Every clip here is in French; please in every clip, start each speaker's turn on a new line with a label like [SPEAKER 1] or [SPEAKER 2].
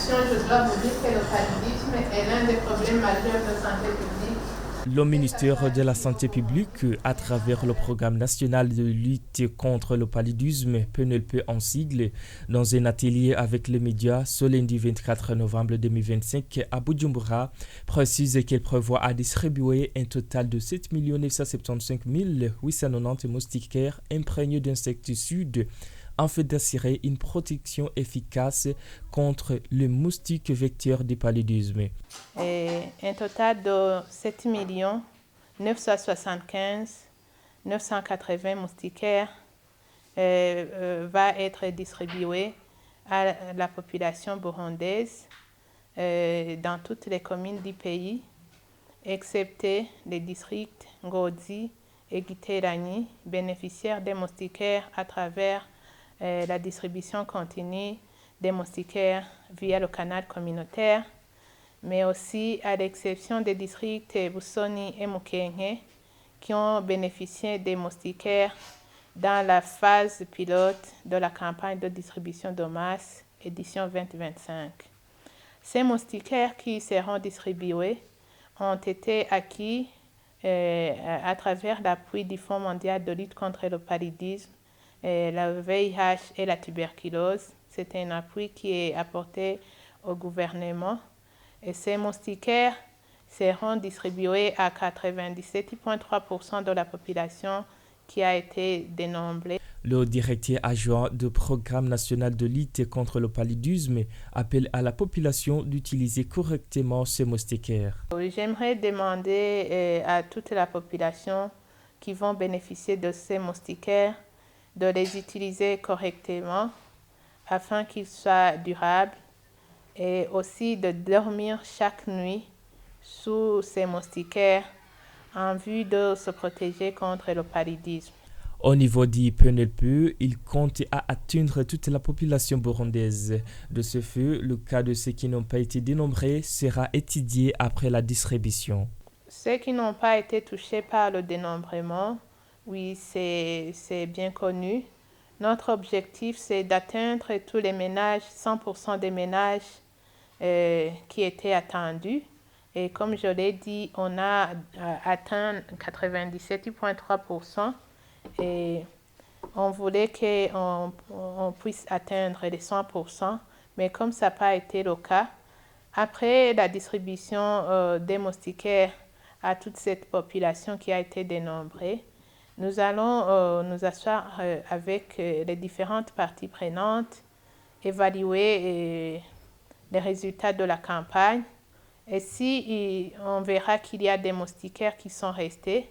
[SPEAKER 1] conclusion, je dois vous dire que le paludisme est l'un des problèmes majeurs de santé publique.
[SPEAKER 2] Le ministère de la Santé publique, à travers le programme national de lutte contre le paludisme, PNLP en sigle, dans un atelier avec les médias ce lundi 24 novembre 2025 à Bujumbura, précise qu'elle prévoit à distribuer un total de 7 975 890 moustiquaires imprégnés d'insecticides afin d'assurer une protection efficace contre les moustiques vecteurs du paludisme.
[SPEAKER 1] Un total de 7 975 980 moustiquaires va être distribué à la population burundaise dans toutes les communes du pays, excepté les districts Ngozi et Giterani, bénéficiaires des moustiquaires à travers la distribution continue des moustiquaires via le canal communautaire, mais aussi à l'exception des districts Busoni et Mukenke qui ont bénéficié des moustiquaires dans la phase pilote de la campagne de distribution de masse édition 2025. Ces moustiquaires qui seront distribués ont été acquis à travers l'appui du Fonds mondial de lutte contre le paludisme, le VIH et la tuberculose. C'est un appui qui est apporté au gouvernement. Et ces moustiquaires seront distribués à 97,3% de la population qui a été dénombrée.
[SPEAKER 2] Le directeur adjoint du programme national de lutte contre le paludisme appelle à la population d'utiliser correctement ces moustiquaires.
[SPEAKER 1] J'aimerais demander à toute la population qui vont bénéficier de ces moustiquaires de les utiliser correctement afin qu'ils soient durables et aussi de dormir chaque nuit sous ces moustiquaires en vue de se protéger contre le paludisme.
[SPEAKER 2] Au niveau du PNLP, il compte à atteindre toute la population burundaise. De ce fait, le cas de ceux qui n'ont pas été dénombrés sera étudié après la distribution.
[SPEAKER 1] Ceux qui n'ont pas été touchés par le dénombrement, oui, c'est bien connu. Notre objectif, c'est d'atteindre tous les ménages, 100% des ménages qui étaient attendus. Et comme je l'ai dit, on a atteint 97,3%. Et on voulait qu'on puisse atteindre les 100%, mais comme ça n'a pas été le cas, après la distribution des moustiquaires à toute cette population qui a été dénombrée, nous allons nous asseoir avec les différentes parties prenantes, évaluer les résultats de la campagne. Et si on verra qu'il y a des moustiquaires qui sont restés,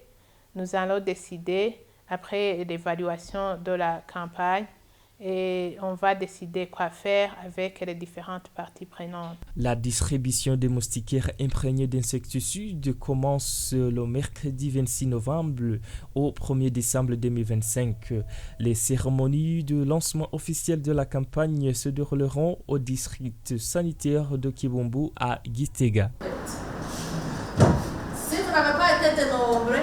[SPEAKER 1] nous allons décider après l'évaluation de la campagne et on va décider quoi faire avec les différentes parties prenantes.
[SPEAKER 2] La distribution des moustiquaires imprégnés d'insecticides commence le mercredi 26 novembre au 1er décembre 2025. Les cérémonies de lancement officiel de la campagne se dérouleront au district sanitaire de Kibumbu à Gitega.
[SPEAKER 3] Si vous n'avez pas été dénombré,